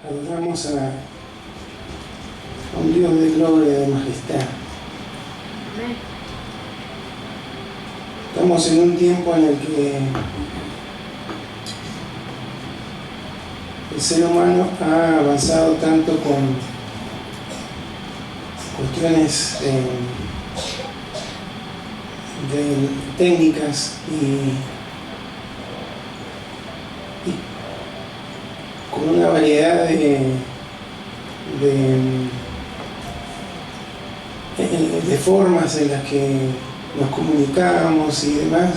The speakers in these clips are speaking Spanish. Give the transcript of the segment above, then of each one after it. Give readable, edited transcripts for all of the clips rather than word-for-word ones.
Adoramos a un Dios de gloria, de majestad. Estamos en un tiempo en el que el ser humano ha avanzado tanto con cuestiones de técnicas y con una variedad de formas en las que nos comunicamos y demás,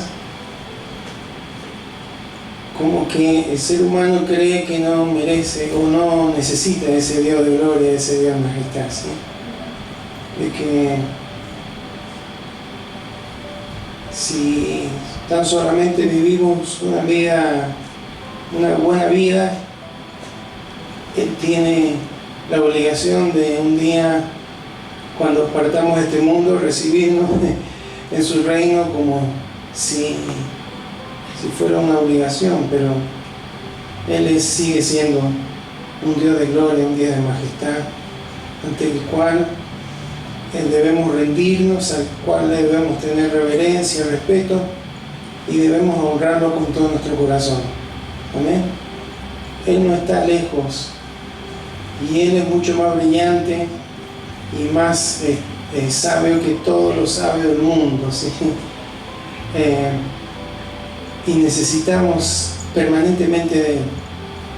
como que el ser humano cree que no merece o no necesita ese Dios de gloria, ese Dios de majestad, ¿sí? De que si tan solamente vivimos una buena vida, Él tiene la obligación de un día, cuando partamos de este mundo, recibirnos en su reino como si fuera una obligación, pero Él sigue siendo un Dios de gloria, un Dios de majestad, ante el cual debemos rendirnos, al cual debemos tener reverencia, respeto, y debemos honrarlo con todo nuestro corazón. Amén. Él no está lejos, y Él es mucho más brillante y más sabio que todos los sabios del mundo, ¿sí? Y necesitamos permanentemente de Él,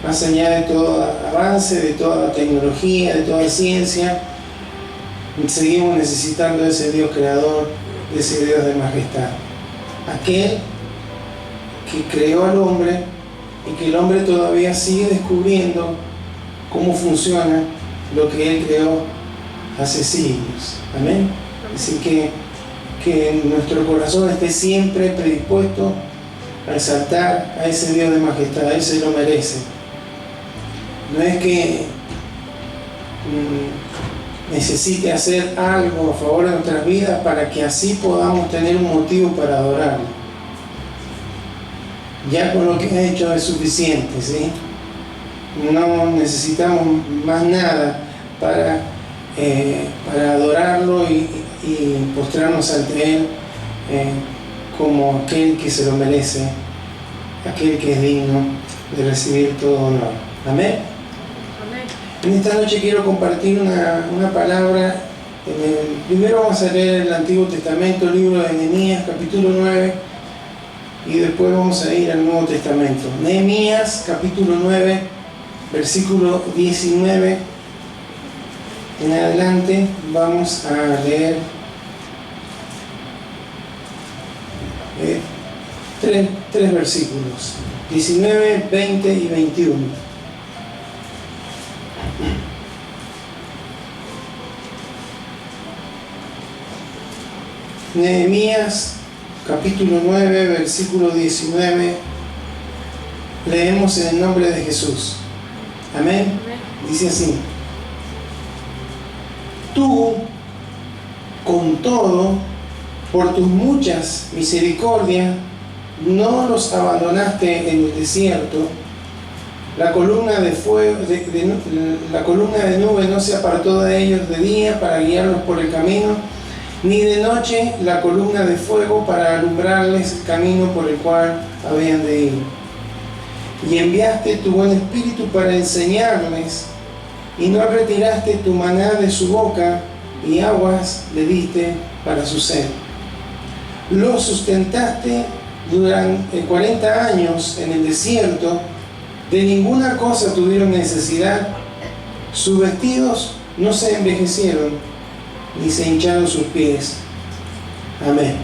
más allá de todo avance, de toda tecnología, de toda ciencia. Seguimos necesitando de ese Dios creador, de ese Dios de majestad, aquel que creó al hombre y que el hombre todavía sigue descubriendo cómo funciona lo que Él creó hace siglos. Amén. Así que nuestro corazón esté siempre predispuesto a exaltar a ese Dios de majestad. Él se lo merece. No es que necesite hacer algo a favor de nuestras vidas para que así podamos tener un motivo para adorarlo. Ya con lo que ha hecho es suficiente, ¿sí? No necesitamos más nada para adorarlo y postrarnos ante Él como aquel que se lo merece, aquel que es digno de recibir todo honor. Amén. En esta noche quiero compartir una palabra. Primero vamos a leer el Antiguo Testamento, libro de Nehemías, capítulo 9, y después vamos a ir al Nuevo Testamento. Nehemías, capítulo 9, versículo 19 en adelante. Vamos a leer tres versículos, 19, 20 y 21. Nehemías capítulo 9, versículo 19. Leemos en el nombre de Jesús. Amén. Dice así: tú, con todo, por tus muchas misericordias, no los abandonaste en el desierto. La columna de nube no se apartó de ellos de día para guiarlos por el camino, ni de noche la columna de fuego para alumbrarles el camino por el cual habían de ir. Y enviaste tu buen espíritu para enseñarles, y no retiraste tu maná de su boca, y aguas le diste para su sed. Los sustentaste durante 40 años en el desierto, de ninguna cosa tuvieron necesidad, sus vestidos no se envejecieron, ni se hincharon sus pies. Amén.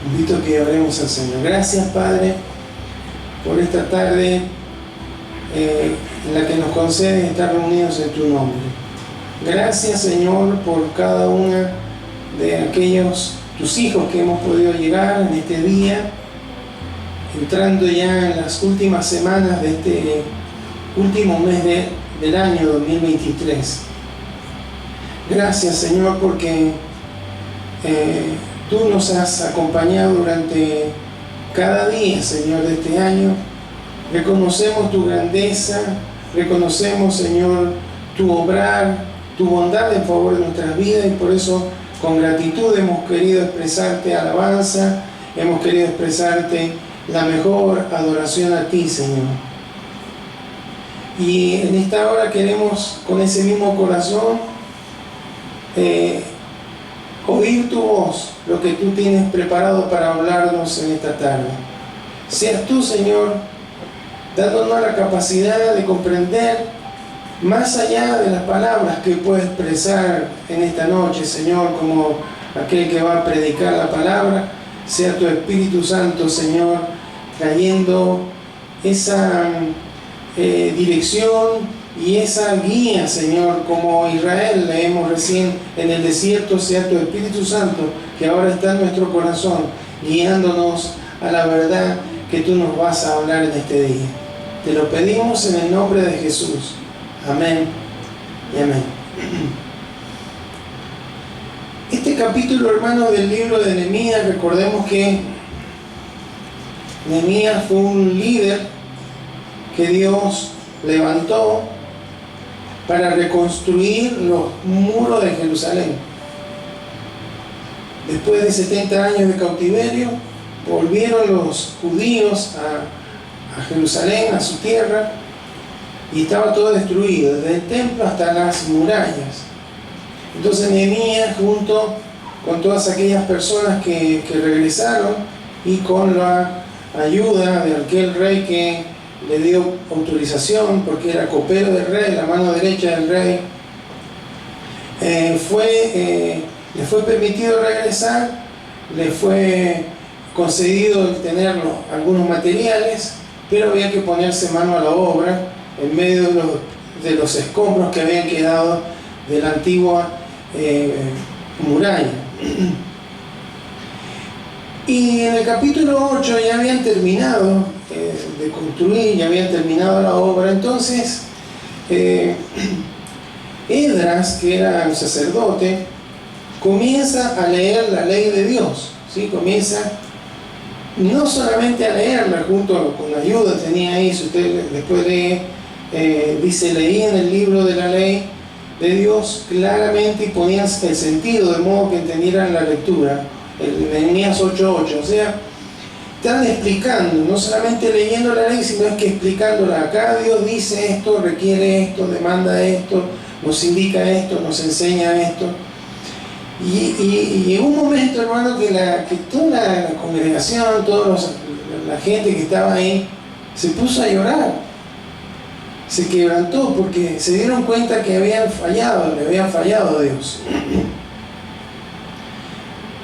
Invito que oremos al Señor. Gracias, Padre, por esta tarde en la que nos concedes estar reunidos en tu nombre. Gracias, Señor, por cada una de aquellos tus hijos que hemos podido llegar en este día, entrando ya en las últimas semanas de este último mes del año 2023. Gracias, Señor, porque tú nos has acompañado durante cada día, Señor, de este año. Reconocemos tu grandeza, reconocemos, Señor, tu obrar, tu bondad en favor de nuestras vidas, y por eso con gratitud hemos querido expresarte alabanza, hemos querido expresarte la mejor adoración a ti, Señor. Y en esta hora queremos, con ese mismo corazón, oír tu voz, lo que tú tienes preparado para hablarnos en esta tarde. Seas tú, Señor, dándonos la capacidad de comprender más allá de las palabras que puedo expresar en esta noche, Señor, como aquel que va a predicar la palabra. Sea tu Espíritu Santo, Señor, trayendo esa dirección y esa guía, Señor, como Israel leemos recién en el desierto. Sea tu Espíritu Santo, que ahora está en nuestro corazón, guiándonos a la verdad que tú nos vas a hablar en este día. Te lo pedimos en el nombre de Jesús. Amén y amén. Este capítulo, hermanos, del libro de Nehemías, recordemos que Nehemías fue un líder que Dios levantó para reconstruir los muros de Jerusalén. Después de 70 años de cautiverio, volvieron los judíos a Jerusalén, a su tierra, y estaba todo destruido, desde el templo hasta las murallas. Entonces Nehemías, junto con todas aquellas personas que regresaron, y con la ayuda de aquel rey que le dio autorización, porque era copero del rey, la mano derecha del rey, le fue permitido regresar, le fue concedido el tener algunos materiales, pero había que ponerse mano a la obra en medio de los escombros que habían quedado de la antigua muralla. Y en el capítulo 8 ya habían terminado de construir, ya habían terminado la obra. Entonces Esdras, que era el sacerdote, comienza a leer la ley de Dios, ¿sí? Comienza no solamente a leerla, junto con la ayuda tenía ahí, si usted después lee, dice, leí en el libro de la ley de Dios claramente y ponían el sentido de modo que entendieran la lectura, el Nehemías 8:8. O sea, están explicando, no solamente leyendo la ley, sino es que explicándola. Acá Dios dice esto, requiere esto, demanda esto, nos indica esto, nos enseña esto. Y llegó un momento, hermano, que toda la congregación, toda la gente que estaba ahí, se puso a llorar, se quebrantó, porque se dieron cuenta que le habían fallado a Dios.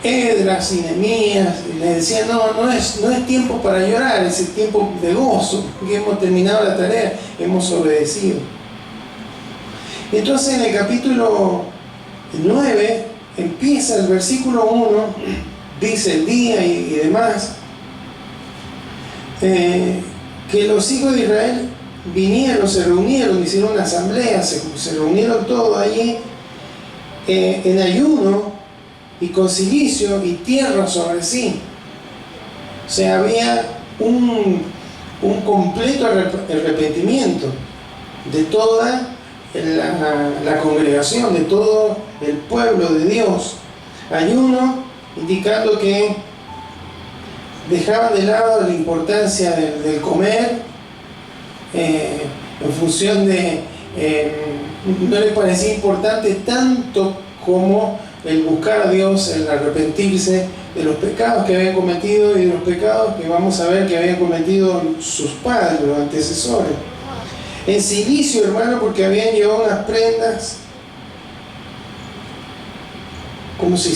Esdras y Nehemías le decían, no es tiempo para llorar, es el tiempo de gozo, porque hemos terminado la tarea, hemos obedecido. Entonces en el capítulo 9 empieza el versículo 1, dice el día y demás, que los hijos de Israel vinieron, se reunieron, hicieron una asamblea, se reunieron todos allí en ayuno y con cilicio y tierra sobre sí. O sea, había un completo arrepentimiento de toda la congregación, de todo el pueblo de Dios. Ayuno indicando que dejaban de lado la importancia del comer, en función de no les parecía importante tanto como el buscar a Dios, el arrepentirse de los pecados que habían cometido y de los pecados que vamos a ver que habían cometido sus padres, los antecesores. En cilicio, hermano, porque habían llevado unas prendas como si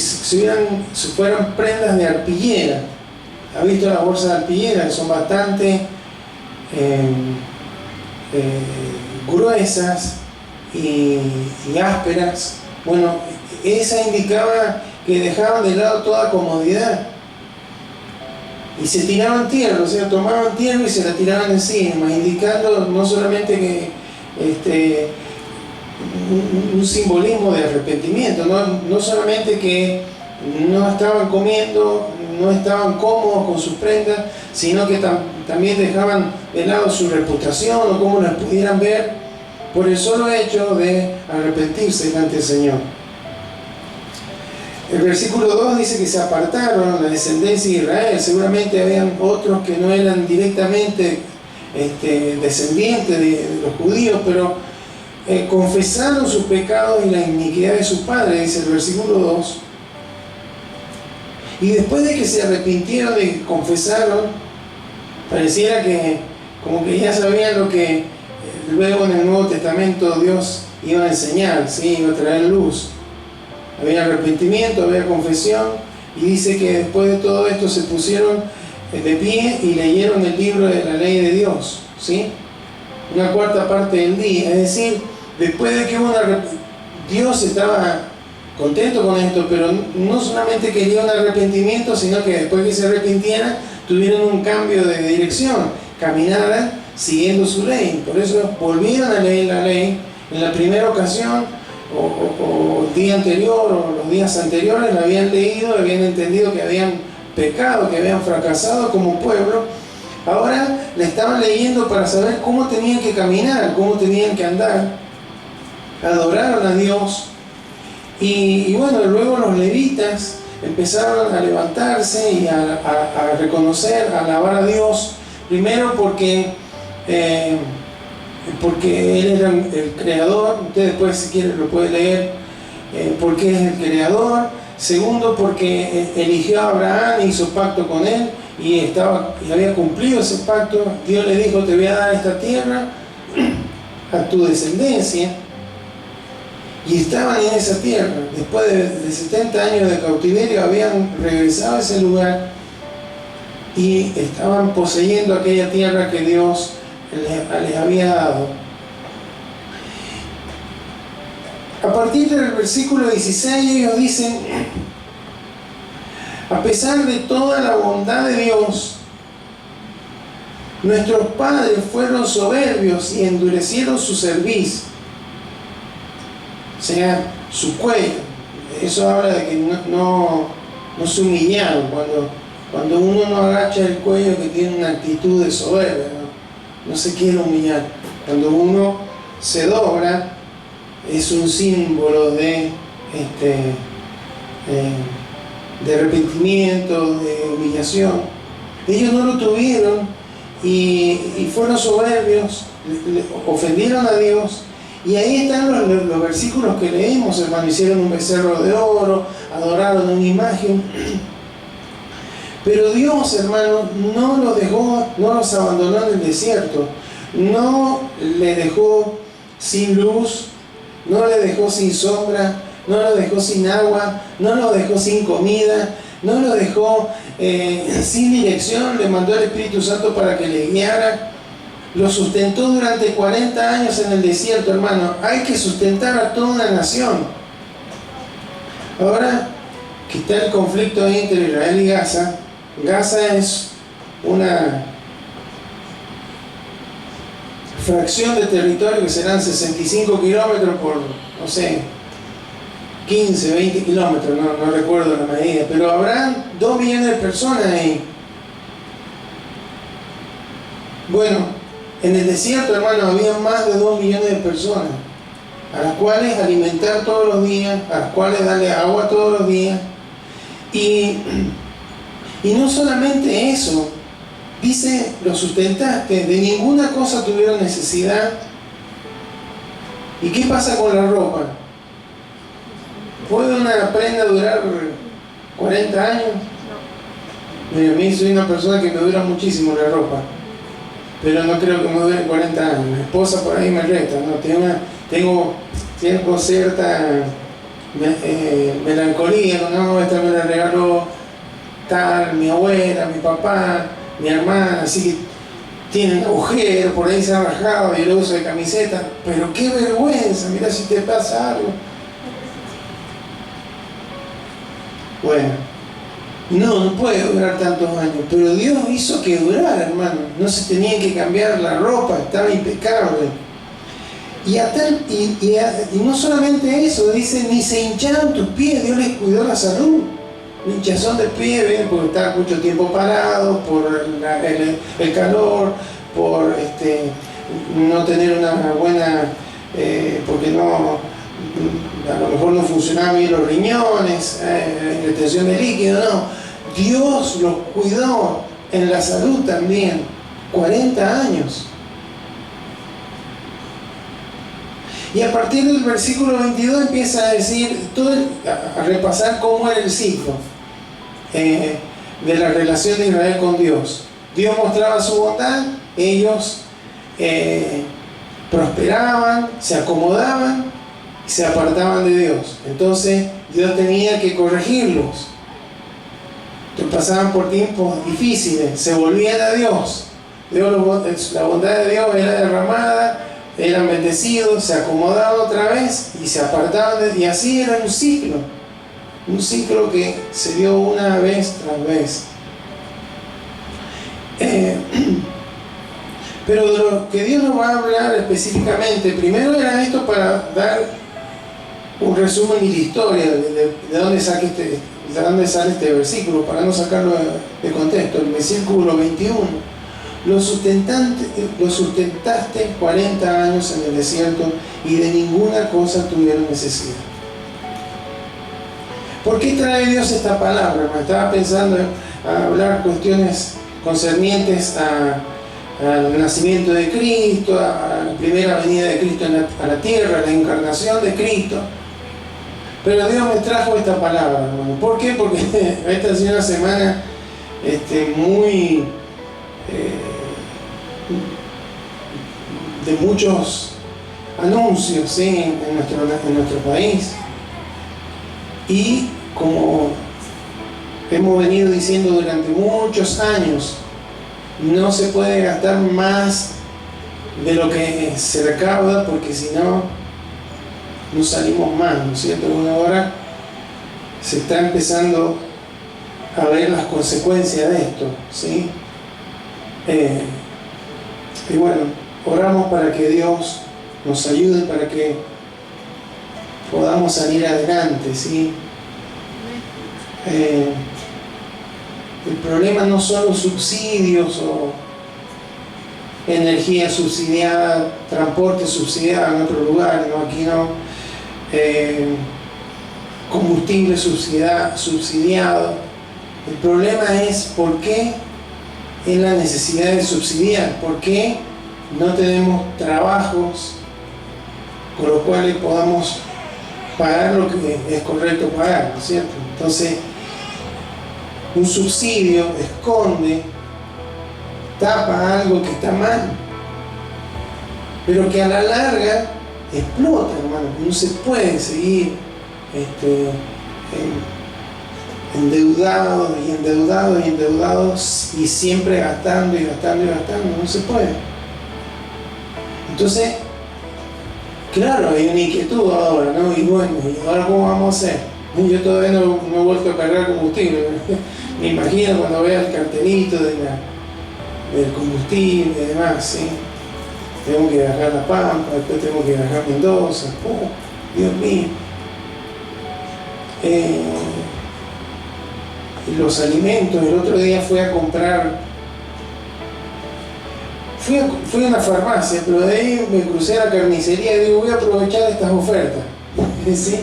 fueran prendas de arpillera. ¿Ha visto las bolsas de arpillera? Que son bastante gruesas y ásperas. Bueno, esa indicaba que dejaban de lado toda comodidad y se tiraban tierra, o sea, tomaban tierra y se la tiraban encima, indicando no solamente que un simbolismo de arrepentimiento, no solamente que no estaban comiendo no estaban cómodos con sus prendas, sino que también dejaban de lado su reputación o cómo las pudieran ver por el solo hecho de arrepentirse delante del Señor. El versículo 2 dice que se apartaron la descendencia de Israel. Seguramente habían otros que no eran directamente descendientes de los judíos, pero confesaron sus pecados y la iniquidad de sus padres, dice el versículo 2. Y después de que se arrepintieron y confesaron, pareciera que como que ya sabían lo que luego en el Nuevo Testamento Dios iba a enseñar, ¿sí? Iba a traer luz. Había arrepentimiento, había confesión, y dice que después de todo esto se pusieron de pie y leyeron el libro de la ley de Dios, ¿sí? Una cuarta parte del día. Es decir, después de que Dios estaba contento con esto, pero no solamente quería un arrepentimiento, sino que después que se arrepintieran, tuvieron un cambio de dirección, caminaran siguiendo su ley. Por eso volvieron a leer la ley. En la primera ocasión, o el día anterior, o los días anteriores, la habían leído, habían entendido que habían pecado, que habían fracasado como pueblo. Ahora la estaban leyendo para saber cómo tenían que caminar, cómo tenían que andar. Adoraron a Dios. Y bueno, luego los levitas empezaron a levantarse y a reconocer, a alabar a Dios. Primero porque Él era el creador. Usted después, si quiere, lo puede leer, porque es el creador. Segundo, porque eligió a Abraham, hizo pacto con él y había cumplido ese pacto. Dios le dijo: te voy a dar esta tierra a tu descendencia. Y estaban en esa tierra. Después de 70 años de cautiverio habían regresado a ese lugar y estaban poseyendo aquella tierra que Dios les había dado. A partir del versículo 16 ellos dicen: a pesar de toda la bondad de Dios, nuestros padres fueron soberbios y endurecieron su cerviz, o sea, su cuello. Eso habla de que no se humillaron. Cuando uno no agacha el cuello, que tiene una actitud de soberbia, no se quiere humillar. Cuando uno se dobla, es un símbolo de arrepentimiento, de humillación. Ellos no lo tuvieron y fueron soberbios, ofendieron a Dios. Y ahí están los versículos que leímos, hermano. Hicieron un becerro de oro, adoraron una imagen. Pero Dios, hermano, no los dejó, no los abandonó en el desierto. No les dejó sin luz, no les dejó sin sombra, no los dejó sin agua, no los dejó sin comida, no los dejó sin dirección. Le mandó el Espíritu Santo para que les guiara. Los sustentó durante 40 años en el desierto, hermano. Hay que sustentar a toda una nación. Ahora que está el conflicto entre Israel y Gaza, Gaza es una fracción de territorio que serán 65 kilómetros por, no sé, 15, 20 kilómetros, no recuerdo la medida, pero habrán 2 millones de personas ahí. Bueno, en el desierto, hermano, había más de 2 millones de personas, a las cuales alimentar todos los días, a las cuales darle agua todos los días. Y no solamente eso, dice: los sustentaste, de ninguna cosa tuvieron necesidad. ¿Y qué pasa con la ropa? ¿Puede una prenda durar 40 años? Mira, a mí soy una persona que me dura muchísimo la ropa, pero no creo que me dure 40 años. Mi esposa por ahí me reta, ¿no? Tengo cierta melancolía, ¿no? Esta me la regaló tal, mi abuela, mi papá, mi hermana, así que tienen agujeros, por ahí se ha rajado y lo uso de camiseta. Pero qué vergüenza, mira si te pasa algo. Bueno, no puede durar tantos años, pero Dios hizo que durara, hermano. No se tenía que cambiar la ropa, estaba impecable. Y no solamente eso, dice: ni se hincharon tus pies, Dios les cuidó la salud. hinchazón de pie viene porque está mucho tiempo parado, por el calor, por no tener una buena, porque no, a lo mejor no funcionaban bien los riñones, retención de líquido, no. Dios los cuidó en la salud también, 40 años. Y a partir del versículo 22 empieza a decir, a repasar cómo era el ciclo de la relación de Israel con Dios. Dios mostraba su bondad, ellos prosperaban, se acomodaban y se apartaban de Dios. Entonces Dios tenía que corregirlos. Entonces pasaban por tiempos difíciles, se volvían a Dios. La bondad de Dios era derramada, eran bendecidos, se acomodaban otra vez y se apartaban y así era un ciclo que se dio una vez tras vez. Pero de lo que Dios nos va a hablar específicamente, primero era esto para dar un resumen y la historia de dónde sale este versículo, para no sacarlo de contexto. El versículo 21. Lo sustentaste 40 años en el desierto y de ninguna cosa tuvieron necesidad. ¿Por qué trae Dios esta palabra? Me estaba pensando en hablar cuestiones concernientes al nacimiento de Cristo, a la primera venida de Cristo a la tierra, a la encarnación de Cristo. Pero Dios me trajo esta palabra, hermano. ¿Por qué? Porque esta ha sido una semana muy de muchos anuncios, ¿sí? en nuestro país. Y como hemos venido diciendo durante muchos años, no se puede gastar más de lo que se recauda, porque si no, no salimos más, ¿no es cierto? Ahora se está empezando a ver las consecuencias de esto, ¿sí? Y bueno, oramos para que Dios nos ayude, para que podamos salir adelante, ¿sí? El problema no son los subsidios o energía subsidiada, transporte subsidiado en otros lugares, ¿no? Aquí no. Combustible subsidiado. El problema es por qué es la necesidad de subsidiar, por qué no tenemos trabajos con los cuales podamos pagar lo que es correcto pagar, ¿no es cierto? Entonces, un subsidio esconde, tapa algo que está mal, pero que a la larga explota, hermano. No se puede seguir endeudados y endeudados y endeudados y siempre gastando y gastando y gastando. No se puede. Entonces, claro, hay una inquietud ahora, ¿no? Y bueno, ¿y ahora cómo vamos a hacer? Yo todavía no he vuelto a cargar combustible. Me imagino cuando vea el cartelito del combustible y demás, ¿sí? Tengo que bajar La Pampa, después tengo que bajar Mendoza. Oh, Dios mío. Y los alimentos, el otro día fui a comprar, fui a una farmacia, pero de ahí me crucé a la carnicería y digo, voy a aprovechar estas ofertas, ¿sí?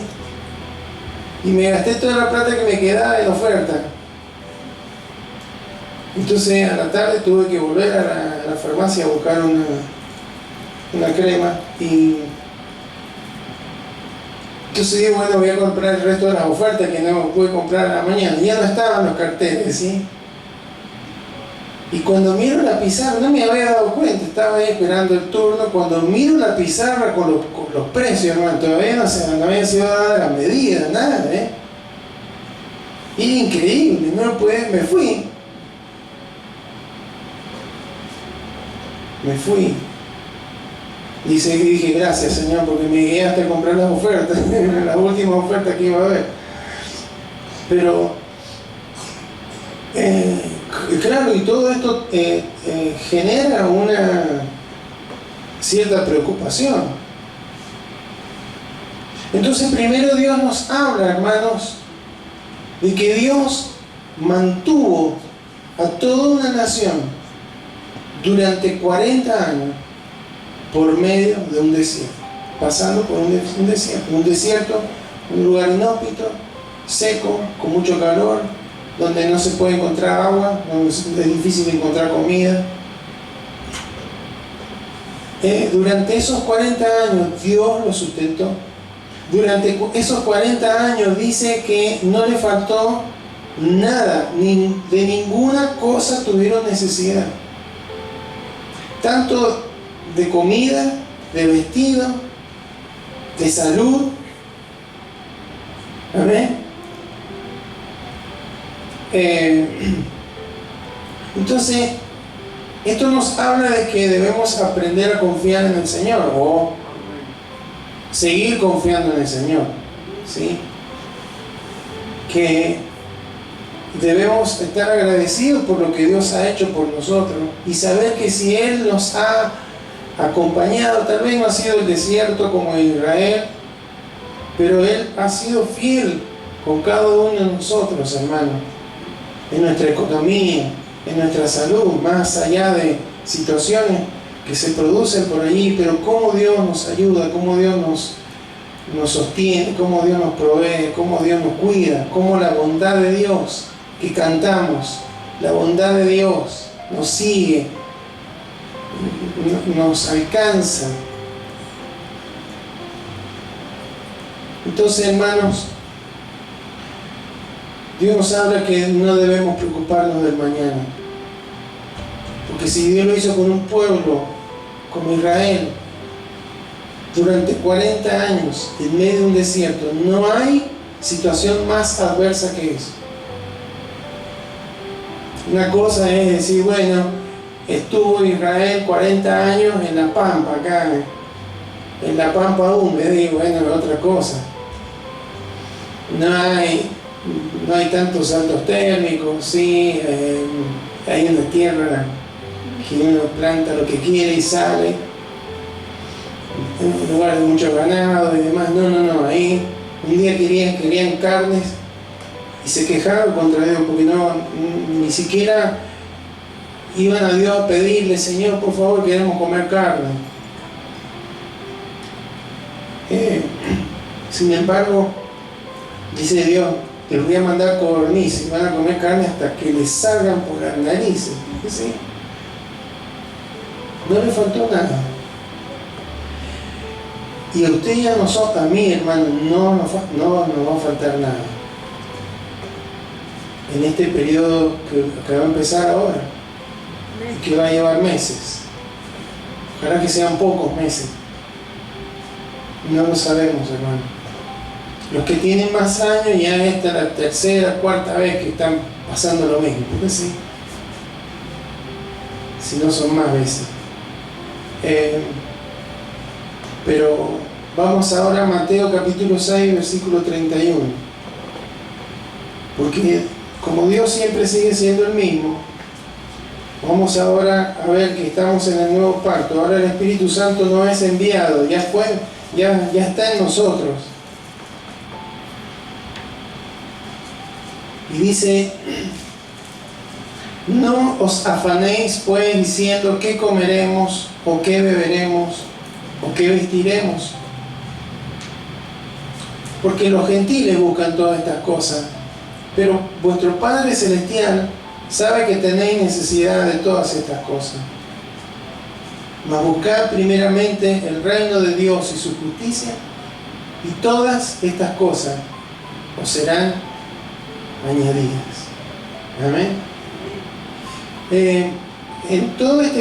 Y me gasté toda la plata que me quedaba en oferta. Entonces a la tarde tuve que volver a la farmacia a buscar una crema y entonces digo, bueno, voy a comprar el resto de las ofertas que no pude comprar a la mañana. Ya no estaban los carteles, ¿sí? Y cuando miro la pizarra, no me había dado cuenta, estaba ahí esperando el turno. Cuando miro la pizarra con los precios, hermano, todavía no habían sido dadas las medidas, nada, ¿eh? Y increíble, no pude, me fui. Y dije, gracias, Señor, porque me guiaste a comprar las ofertas, las últimas ofertas que iba a haber. Pero, claro, y todo esto genera una cierta preocupación. Entonces, primero Dios nos habla, hermanos, de que Dios mantuvo a toda una nación durante 40 años por medio de un desierto, pasando por un desierto, un lugar inhóspito, seco, con mucho calor, donde no se puede encontrar agua, donde es difícil encontrar comida. Durante esos 40 años Dios lo sustentó. Durante esos 40 años dice que no le faltó nada, de ninguna cosa tuvieron necesidad. Tanto de comida, de vestido, de salud. Amén. Entonces, esto nos habla de que debemos aprender a confiar en el Señor o seguir confiando en el Señor, ¿sí? Que debemos estar agradecidos por lo que Dios ha hecho por nosotros y saber que si Él nos ha acompañado, tal vez no ha sido el desierto como Israel, pero Él ha sido fiel con cada uno de nosotros, hermanos, en nuestra economía, en nuestra salud, más allá de situaciones que se producen por allí, pero cómo Dios nos ayuda, cómo Dios nos sostiene, cómo Dios nos provee, cómo Dios nos cuida, cómo la bondad de Dios que cantamos, la bondad de Dios nos sigue, nos alcanza. Entonces, hermanos, Dios nos habla que no debemos preocuparnos del mañana, porque si Dios lo hizo con un pueblo como Israel durante 40 años en medio de un desierto, no hay situación más adversa que eso. Una cosa es decir, bueno, estuvo Israel 40 años en la pampa, acá en la pampa húmeda, y bueno, es otra cosa. No hay tantos saltos térmicos, sí, hay una tierra que uno planta lo que quiere y sale, en un lugar de mucho ganado y demás. No, ahí un día querían carnes y se quejaron contra Dios porque ni siquiera iban a Dios a pedirle, Señor, por favor, queremos comer carne. Sin embargo, dice Dios, les voy a mandar codornices y van a comer carne hasta que les salgan por las narices. ¿Sí? No le faltó nada. Y a usted y a nosotros, a mí, hermano, no nos va a faltar nada. En este periodo que va a empezar ahora, y que va a llevar meses. Ojalá que sean pocos meses. No lo sabemos, hermano. Los que tienen más años, ya esta es la tercera, cuarta vez que están pasando lo mismo. ¿Sí? Si no son más veces. Pero vamos ahora a Mateo capítulo 6, versículo 31. Porque como Dios siempre sigue siendo el mismo, vamos ahora a ver que estamos en el nuevo pacto. Ahora el Espíritu Santo no es enviado, ya está en nosotros. Y dice, no os afanéis pues diciendo qué comeremos, o qué beberemos, o qué vestiremos. Porque los gentiles buscan todas estas cosas, pero vuestro Padre Celestial sabe que tenéis necesidad de todas estas cosas. Mas buscad primeramente el reino de Dios y su justicia, y todas estas cosas os serán añadidas. Amén. En todo esta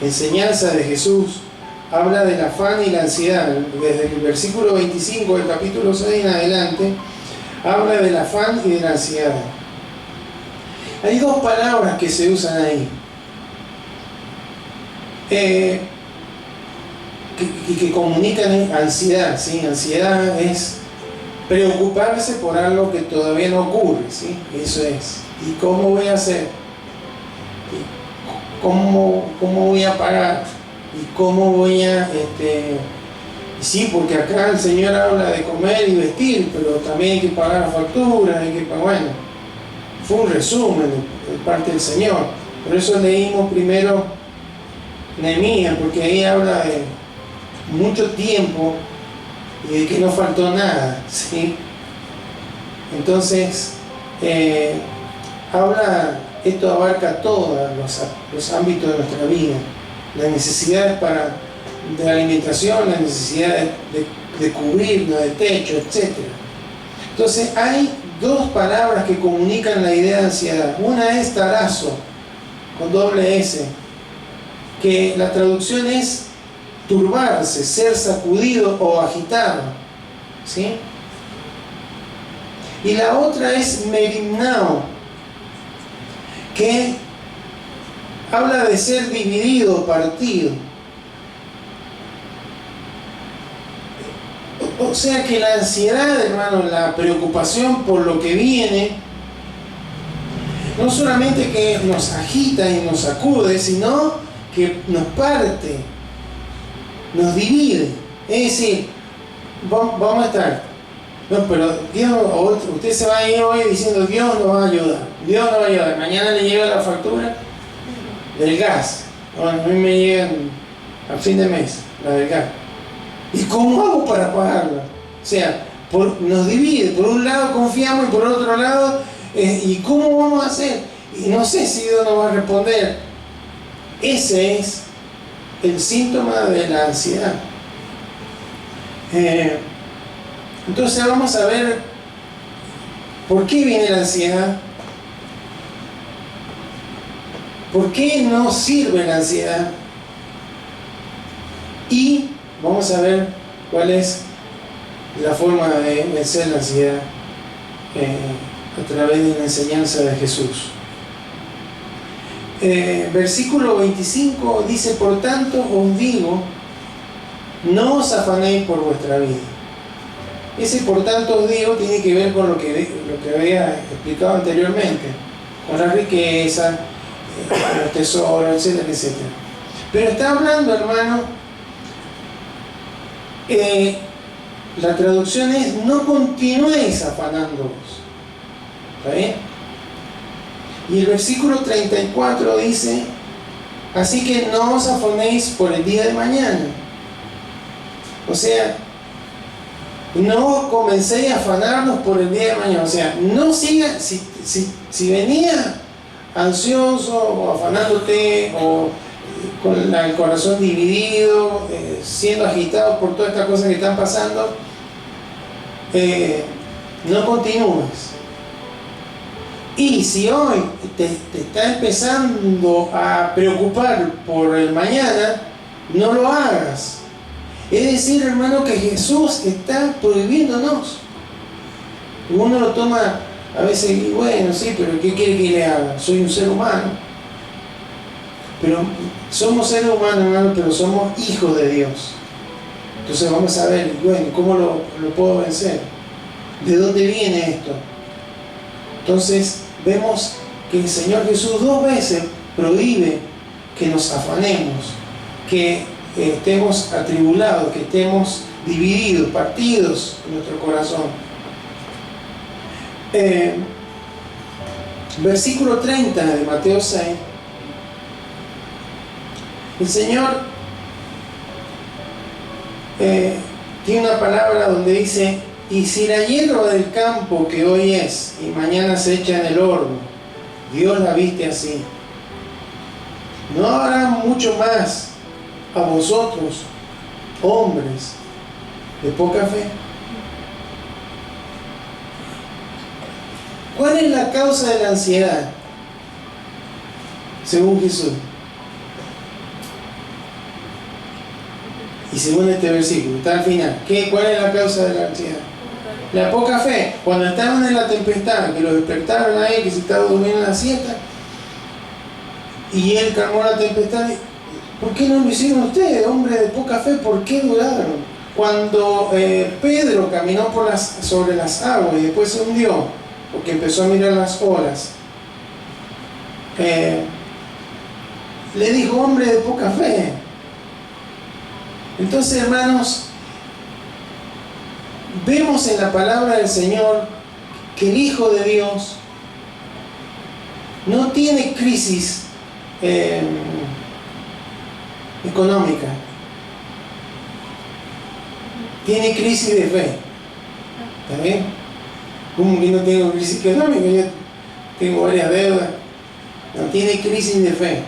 enseñanza de Jesús habla del afán y la ansiedad. Desde el versículo 25 del capítulo 6 en adelante habla del afán y de la ansiedad. Hay dos palabras que se usan ahí que comunican ansiedad, ¿sí? Ansiedad es preocuparse por algo que todavía no ocurre, ¿sí? Eso es. ¿Y cómo voy a hacer? ¿Cómo voy a pagar? ¿Y cómo voy a Sí, porque acá el Señor habla de comer y vestir, pero también hay que pagar las facturas, hay que pagar, bueno, fue un resumen de parte del Señor. Por eso leímos primero Nehemías, porque ahí habla de mucho tiempo y de que no faltó nada, ¿sí? Entonces, esto abarca todos los ámbitos de nuestra vida, las necesidades de alimentación, las necesidades de cubrirnos, de techo, etc. Entonces, hay dos palabras que comunican la idea de ansiedad. Una es tarazo, con doble S, que la traducción es turbarse, ser sacudido o agitado, ¿sí? Y la otra es merimnao, que habla de ser dividido, partido. O sea que la ansiedad, hermano, la preocupación por lo que viene, no solamente que nos agita y nos sacude, sino que nos parte, nos divide. Es decir, vamos a estar, no, pero Dios, usted se va a ir hoy diciendo Dios nos va a ayudar, Dios nos va a ayudar. Mañana le llega la factura del gas. Bueno, a mí me llegan al fin de mes la del gas. ¿Y cómo hago para pagarla? O sea, nos divide. Por un lado confiamos y por otro lado, ¿y cómo vamos a hacer? Y no sé si Dios nos va a responder. Ese es el síntoma de la ansiedad. Entonces vamos a ver por qué viene la ansiedad. ¿Por qué no sirve la ansiedad? Y vamos a ver cuál es la forma de vencer la ansiedad a través de la enseñanza de Jesús. Versículo 25 dice: por tanto os digo, no os afanéis por vuestra vida. Ese por tanto os digo tiene que ver con lo que había explicado anteriormente, con la riqueza, los tesoros, etcétera, etcétera. Pero está hablando, hermano, la traducción es: no continuéis afanándoos. ¿Está bien? Y el versículo 34 dice: así que no os afanéis por el día de mañana. O sea, no comencéis a afanarnos por el día de mañana. O sea, no siga, si venía ansioso o afanándote o con el corazón dividido, siendo agitado por todas estas cosas que están pasando, no continúes. Y si hoy te está empezando a preocupar por el mañana, no lo hagas. Es decir, hermano, que Jesús está prohibiéndonos. Uno lo toma a veces, y bueno, sí, pero ¿qué quiere que le haga? Soy un ser humano. Pero somos seres humanos, hermano, pero somos hijos de Dios. Entonces vamos a ver, bueno, ¿cómo lo puedo vencer? ¿De dónde viene esto? Entonces vemos que el Señor Jesús 2 veces prohíbe que nos afanemos, que estemos atribulados, que estemos divididos, partidos en nuestro corazón. Versículo 30 de Mateo 6. El Señor tiene una palabra donde dice: y si la hierba del campo que hoy es y mañana se echa en el horno, Dios la viste así, ¿no habrá mucho más a vosotros, hombres de poca fe? ¿Cuál es la causa de la ansiedad? Según Jesús. Y según este versículo, está al final. ¿Cuál es la causa de la ansiedad? La poca fe. Cuando estaban en la tempestad, que los despertaron ahí, que se estaba durmiendo en la siesta, y él calmó la tempestad, ¿por qué no lo hicieron ustedes, hombres de poca fe? ¿Por qué dudaron? Cuando Pedro caminó sobre las aguas y después se hundió, porque empezó a mirar las olas, le dijo: hombre de poca fe. Entonces, hermanos, vemos en la palabra del Señor que el Hijo de Dios no tiene crisis económica, tiene crisis de fe. ¿Está bien? ¿Cómo que no tengo crisis económica? Yo tengo varias deudas. No tiene crisis de fe.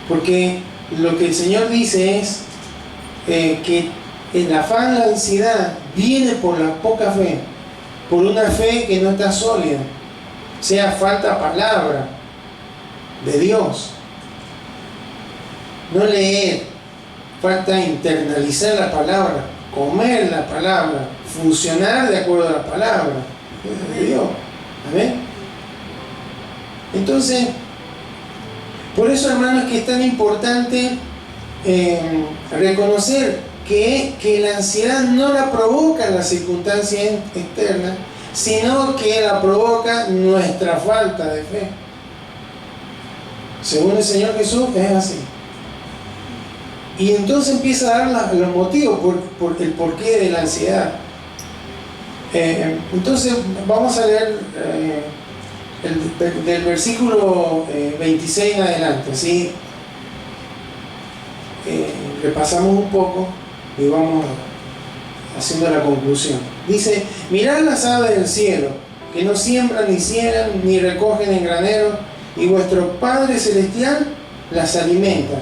Porque lo que el Señor dice es que el afán, la ansiedad, viene por la poca fe, por una fe que no está sólida. O sea, falta palabra de Dios. No leer, falta internalizar la palabra, comer la palabra, funcionar de acuerdo a la palabra de Dios. ¿Amén? Entonces, por eso, hermanos, es que es tan importante reconocer que la ansiedad no la provoca la circunstancia externa, sino que la provoca nuestra falta de fe. Según el Señor Jesús, es así. Y entonces empieza a dar los motivos por el porqué de la ansiedad. Entonces, vamos a leer del versículo 26 en adelante, ¿sí? Repasamos un poco y vamos haciendo la conclusión. Dice: mirad las aves del cielo, que no siembran, ni ciegan, ni recogen en granero, y vuestro Padre Celestial las alimenta.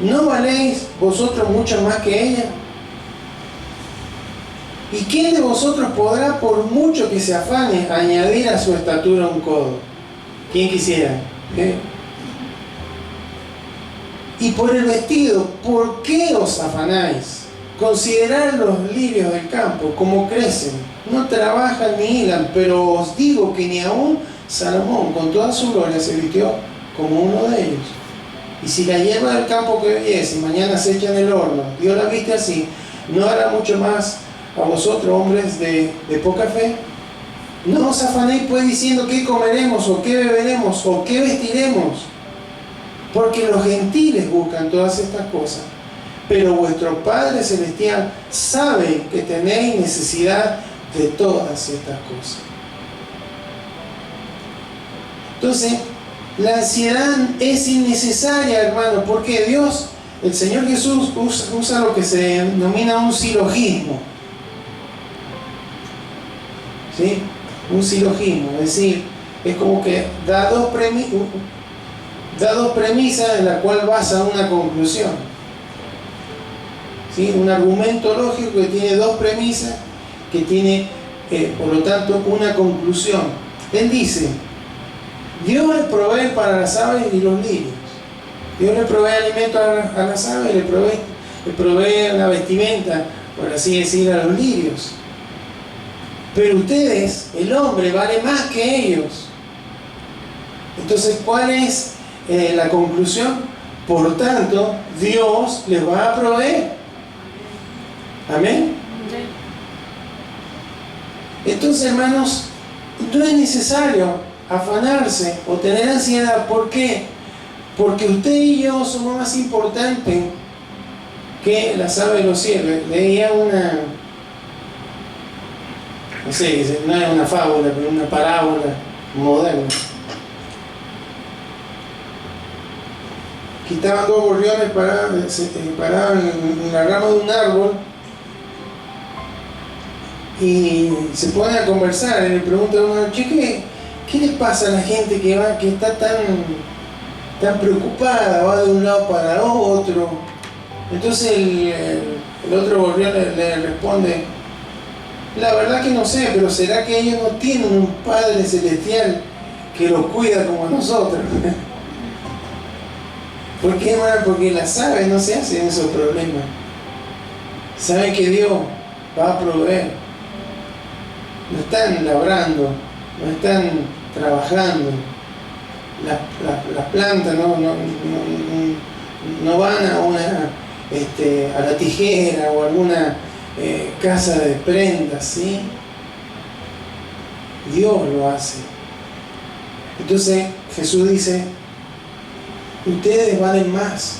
¿No valéis vosotros mucho más que ellas? ¿Y quién de vosotros podrá, por mucho que se afane, añadir a su estatura un codo? ¿Quién quisiera? Y por el vestido, ¿por qué os afanáis? Considerad los lirios del campo, cómo crecen. No trabajan ni hilan, pero os digo que ni aun Salomón, con toda su gloria, se vistió como uno de ellos. Y si la hierba del campo que hoy es y mañana se echa en el horno, Dios la viste así, ¿no hará mucho más a vosotros, hombres de poca fe? No os afanéis pues diciendo qué comeremos, o qué beberemos, o qué vestiremos, porque los gentiles buscan todas estas cosas, pero vuestro Padre Celestial sabe que tenéis necesidad de todas estas cosas. Entonces, la ansiedad es innecesaria, hermano, porque Dios, el Señor Jesús, usa lo que se denomina un silogismo. ¿Sí? Un silogismo, es decir, es como que da dos premisas en la cual basa una conclusión. ¿Sí? Un argumento lógico que tiene dos premisas, que tiene, por lo tanto, una conclusión. Él dice: Dios le provee para las aves y los lirios. Dios le provee alimento a las aves, le provee una vestimenta, por así decir, a los lirios. Pero ustedes, el hombre, vale más que ellos. Entonces, ¿cuál es la conclusión? Por tanto, Dios les va a proveer. Amén. Entonces, hermanos, no es necesario afanarse o tener ansiedad. ¿Por qué? Porque usted y yo somos más importantes que las aves de los cielos. Leía una, no sé, no es una fábula, pero una parábola moderna. Que estaban dos gorriones parados en la rama de un árbol y se ponen a conversar y le preguntan a uno: che, ¿qué le pasa a la gente que está tan preocupada, va de un lado para otro? Entonces el otro gorrión le responde: la verdad que no sé, pero ¿será que ellos no tienen un Padre Celestial que los cuida como a nosotros? ¿Por qué, hermano? Porque las aves no se hacen esos problemas. Saben que Dios va a proveer. No están labrando, no están trabajando. Las plantas no van a la tijera o a alguna casa de prendas, ¿sí? Dios lo hace. Entonces Jesús dice: ustedes valen más.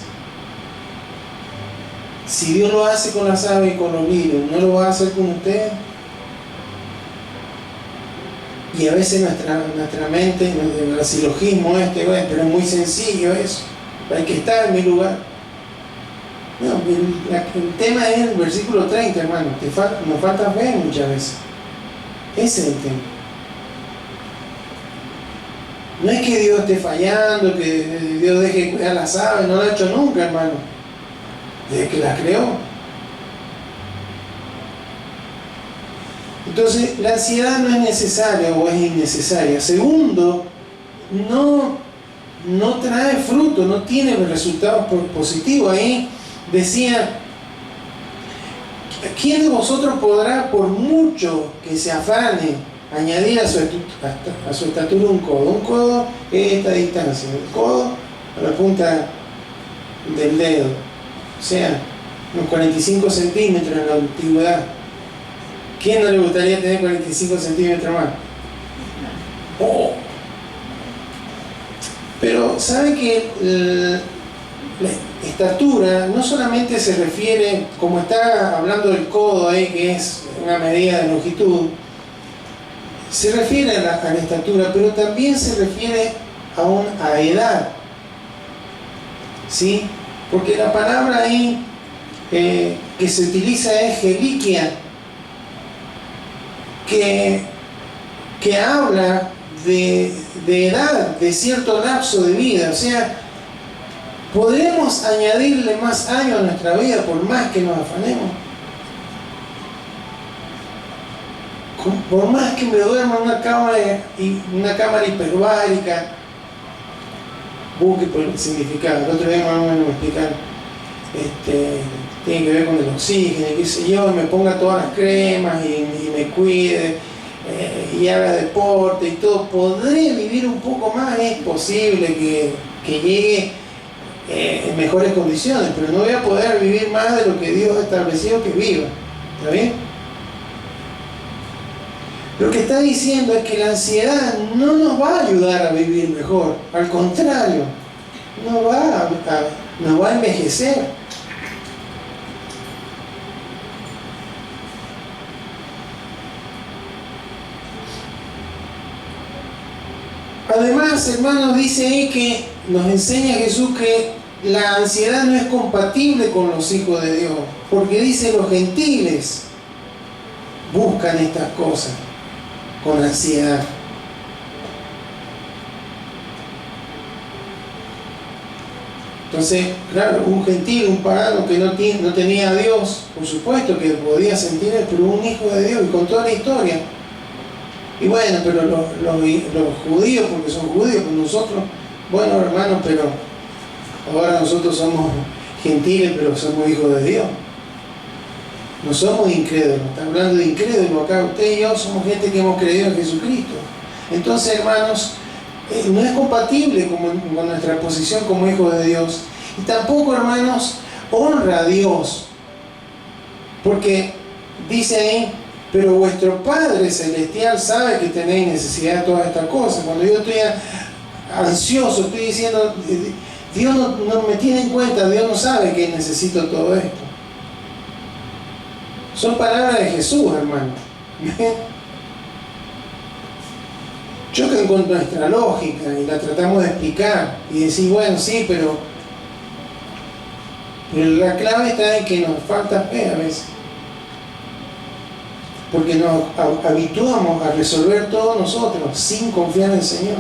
Si Dios lo hace con las aves y con los lirios, ¿no lo va a hacer con usted? Y a veces nuestra mente, el silogismo pero es muy sencillo eso, hay que estar en mi lugar. No, el tema es el versículo 30, hermano, nos falta fe muchas veces. Ese es el tema. No es que Dios esté fallando, que Dios deje de cuidar las aves, no lo ha hecho nunca, hermano, desde que las creó. Entonces, la ansiedad no es necesaria o es innecesaria. Segundo, no trae fruto, no tiene resultados positivos. Ahí decía, ¿quién de vosotros podrá, por mucho que se afane, añadir a su estatura un codo? Un codo es esta distancia, el codo a la punta del dedo, o sea, unos 45 centímetros en la antigüedad. ¿Quién no le gustaría tener 45 centímetros más? Oh. Pero ¿sabe que la estatura no solamente se refiere, como está hablando del codo ahí, que es una medida de longitud, se refiere a la estatura, pero también se refiere a edad? ¿Sí? Porque la palabra ahí que se utiliza es gelikia, que habla de edad, de cierto lapso de vida. O sea, ¿podremos añadirle más años a nuestra vida por más que nos afanemos? Por más que me duerma en una cámara hiperbárica, busque por el significado. El otro día me explicaron, tiene que ver con el oxígeno, qué sé yo, me ponga todas las cremas y me cuide y haga deporte y todo. ¿Podré vivir un poco más? Es posible que llegue en mejores condiciones, pero no voy a poder vivir más de lo que Dios ha establecido que viva. ¿Está bien? Lo que está diciendo es que la ansiedad no nos va a ayudar a vivir mejor, al contrario, nos va a envejecer. Además, hermanos, dice ahí que nos enseña Jesús que la ansiedad no es compatible con los hijos de Dios, porque dice los gentiles buscan estas cosas con ansiedad. Entonces, claro, un gentil, un pagano que no tenía a Dios, por supuesto que podía sentir eso, pero un hijo de Dios, y con toda la historia. Y bueno, pero los judíos, porque son judíos, pues nosotros, bueno, hermanos, pero ahora nosotros somos gentiles, pero somos hijos de Dios. No somos incrédulos, está hablando de incrédulos acá. Usted y yo somos gente que hemos creído en Jesucristo. Entonces, hermanos, no es compatible con nuestra posición como hijos de Dios. Y tampoco, hermanos, honra a Dios. Porque dice ahí, pero vuestro Padre Celestial sabe que tenéis necesidad de todas estas cosas. Cuando yo estoy ansioso, estoy diciendo, Dios no me tiene en cuenta, Dios no sabe que necesito todo esto. Son palabras de Jesús, hermano. Chocan con nuestra lógica y la tratamos de explicar y decir, bueno, sí, pero la clave está en que nos falta fe a veces. Porque nos habituamos a resolver todo nosotros sin confiar en el Señor,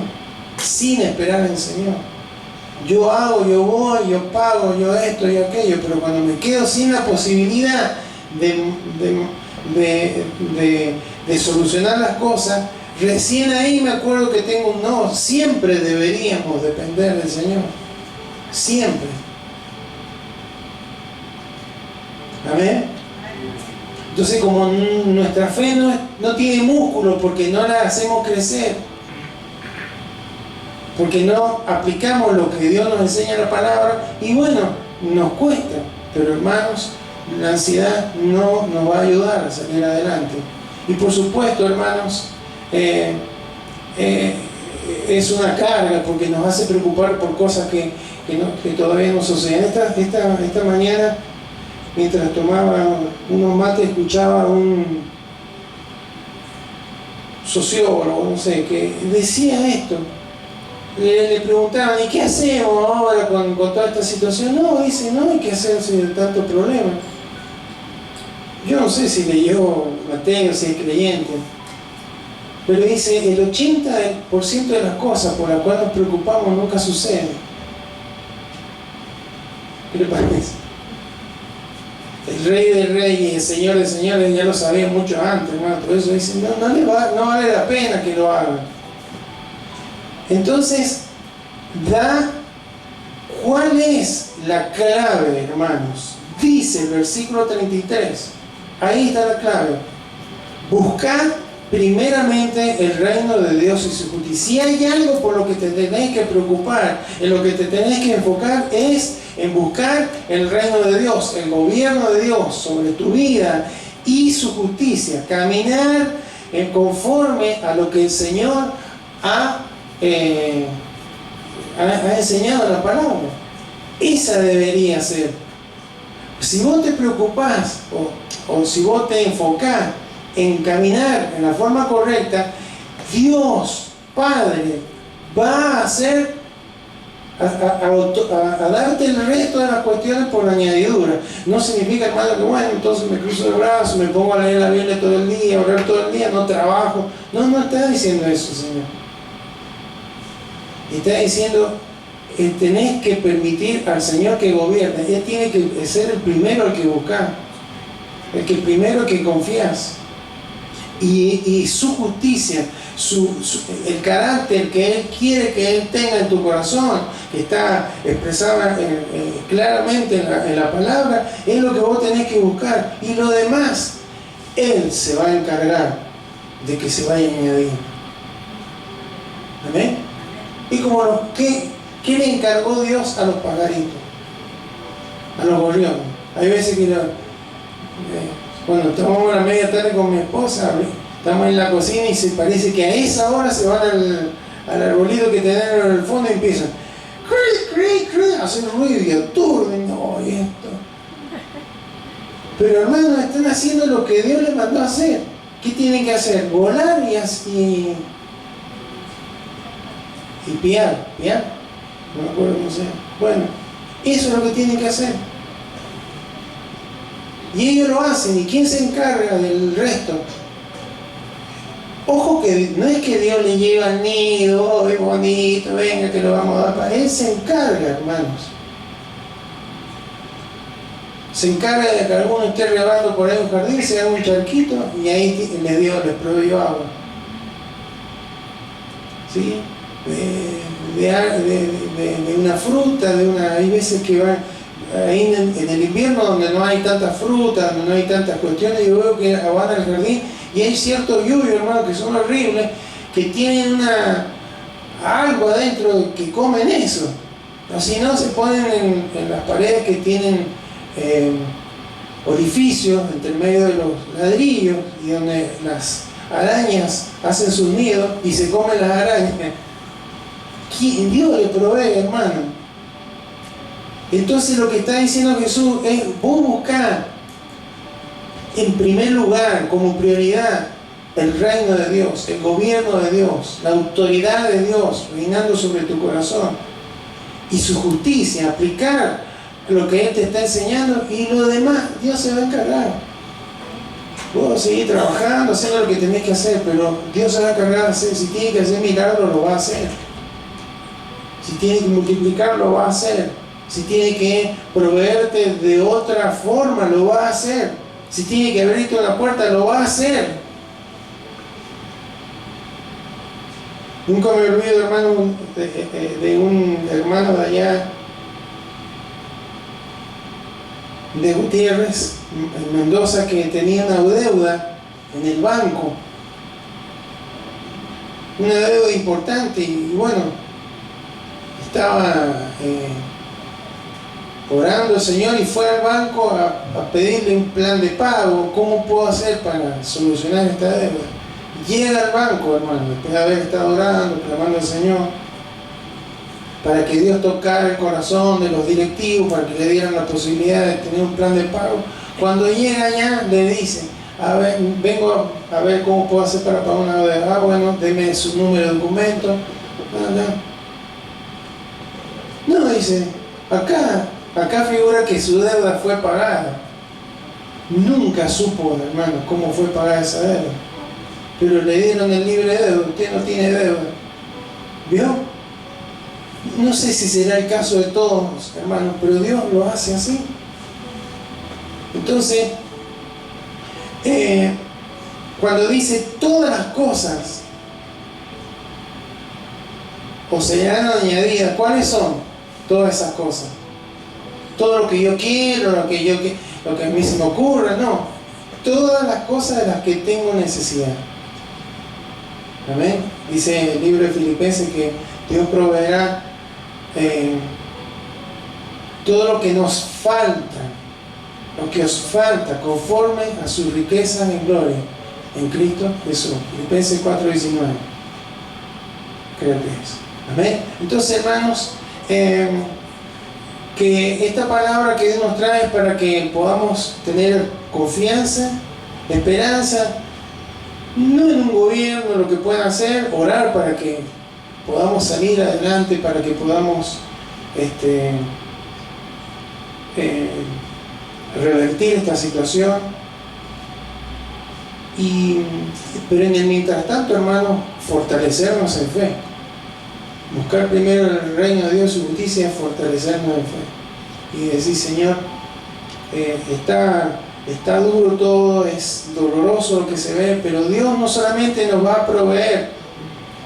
sin esperar en el Señor. Yo hago, yo voy, yo pago, yo esto y aquello, pero cuando me quedo sin la posibilidad de solucionar las cosas, recién ahí me acuerdo que tengo un no. Siempre deberíamos depender del Señor, siempre. Amén. Entonces, como nuestra fe no tiene músculo porque no la hacemos crecer, porque no aplicamos lo que Dios nos enseña en la palabra, y bueno, nos cuesta, pero hermanos, la ansiedad no nos va a ayudar a salir adelante. Y por supuesto, hermanos, es una carga porque nos hace preocupar por cosas que todavía no suceden. Esta mañana mientras tomaba unos mates, escuchaba a un sociólogo, no sé, que decía esto. Le preguntaban, ¿y qué hacemos ahora con toda esta situación? No, dice, no hay que hacerse de tanto problema. Yo no sé si leyó Mateo, si es creyente, pero dice, el 80% de las cosas por las cuales nos preocupamos nunca suceden. ¿Qué le parece? El Rey de Reyes y el Señor de Señores ya lo sabía mucho antes, hermano. Por eso dicen, no vale la pena que lo hagan. Entonces, ¿cuál es la clave, hermanos? Dice el versículo 33, ahí está la clave. Buscad primeramente el reino de Dios y su justicia. Si hay algo por lo que te tenés que preocupar, en lo que te tenés que enfocar, es en buscar el reino de Dios, el gobierno de Dios sobre tu vida y su justicia. Caminar conforme a lo que el Señor ha enseñado en la palabra. Esa debería ser. Si vos te preocupás o si vos te enfocás en caminar en la forma correcta, Dios Padre va a hacer a darte el resto de las cuestiones por añadidura. No significa, hermano, que bueno, entonces me cruzo de brazos, me pongo a leer la Biblia todo el día, a orar todo el día, no trabajo. No está diciendo eso, Señor. Está diciendo, tenés que permitir al Señor que gobierne. Él tiene que ser el primero al que buscar, el primero que confías. Y su justicia, el carácter que Él quiere que Él tenga en tu corazón, que está expresada claramente en la palabra, es lo que vos tenés que buscar. Y lo demás, Él se va a encargar de que se vaya a añadir. ¿Amén? Y como ¿qué le encargó Dios a los pajaritos? A los gorriones. Hay veces que bueno, estamos a la media tarde con mi esposa, estamos en la cocina y se parece que a esa hora se van al arbolito que tenemos en el fondo y empiezan a hacer ruido y aturden, no, y esto. Pero hermanos, están haciendo lo que Dios les mandó a hacer. ¿Qué tienen que hacer? Volar y piar, no me acuerdo cómo se llama. Bueno, eso es lo que tienen que hacer. Y ellos lo hacen. ¿Y quién se encarga del resto? Ojo que no es que Dios le lleva al nido, es bonito, venga que lo vamos a dar para Él. Se encarga, hermanos. Se encarga de que alguno esté regando por ahí un jardín, se haga un charquito y ahí les proveyó agua. ¿Sí? De una fruta, hay veces que van ahí en el invierno donde no hay tanta fruta, donde no hay tantas cuestiones, yo veo que van al jardín y hay ciertos yubios, hermano, que son horribles, que tienen algo adentro que comen eso. O si no, se ponen en las paredes que tienen orificios entre medio de los ladrillos y donde las arañas hacen sus nidos y se comen las arañas. Dios le provee, hermano. Entonces lo que está diciendo Jesús es, vos buscar en primer lugar, como prioridad, el reino de Dios, el gobierno de Dios, la autoridad de Dios reinando sobre tu corazón y su justicia, aplicar lo que Él te está enseñando y lo demás Dios se va a encargar. Vos seguir trabajando, haciendo lo que tenés que hacer, pero Dios se va a encargar de hacer. Si tiene que hacer milagros, lo va a hacer. Si tiene que multiplicar, lo va a hacer. Si tiene que proveerte de otra forma, lo va a hacer. Si tiene que abrirte una puerta, lo va a hacer. Nunca me olvido, hermano, de un hermano de allá, de Gutiérrez, en Mendoza, que tenía una deuda en el banco. Una deuda importante y bueno, estaba orando al Señor y fue al banco a pedirle un plan de pago. ¿Cómo puedo hacer para solucionar esta deuda? Llega al banco, hermano, después de haber estado orando, clamando al Señor, para que Dios tocara el corazón de los directivos, para que le dieran la posibilidad de tener un plan de pago. Cuando llega allá, le dice, a ver, vengo a ver cómo puedo hacer para pagar una deuda. Ah, bueno, deme su número de documento. No, dice, acá figura que su deuda fue pagada. Nunca supo, hermano, cómo fue pagada esa deuda. Pero le dieron el libre deuda, usted no tiene deuda. ¿Vio? No sé si será el caso de todos, hermanos, pero Dios lo hace así. Entonces, cuando dice todas las cosas o serán añadidas, ¿cuáles son todas esas cosas? Todo lo que yo quiero, lo que a mí se me ocurra, no. Todas las cosas de las que tengo necesidad. Amén. Dice el libro de Filipenses que Dios proveerá todo lo que nos falta, lo que os falta, conforme a sus riquezas en gloria, en Cristo Jesús. Filipenses 4:19. Creo que es. Amén. Entonces, hermanos, que esta palabra que Dios nos trae es para que podamos tener confianza, esperanza, no en un gobierno, lo que puedan hacer, orar para que podamos salir adelante, para que podamos revertir esta situación. Pero en el mientras tanto, hermano, fortalecernos en fe. Buscar primero el reino de Dios y su justicia, fortalecernos en fe. Y decir, Señor, está duro todo, es doloroso lo que se ve, pero Dios no solamente nos va a proveer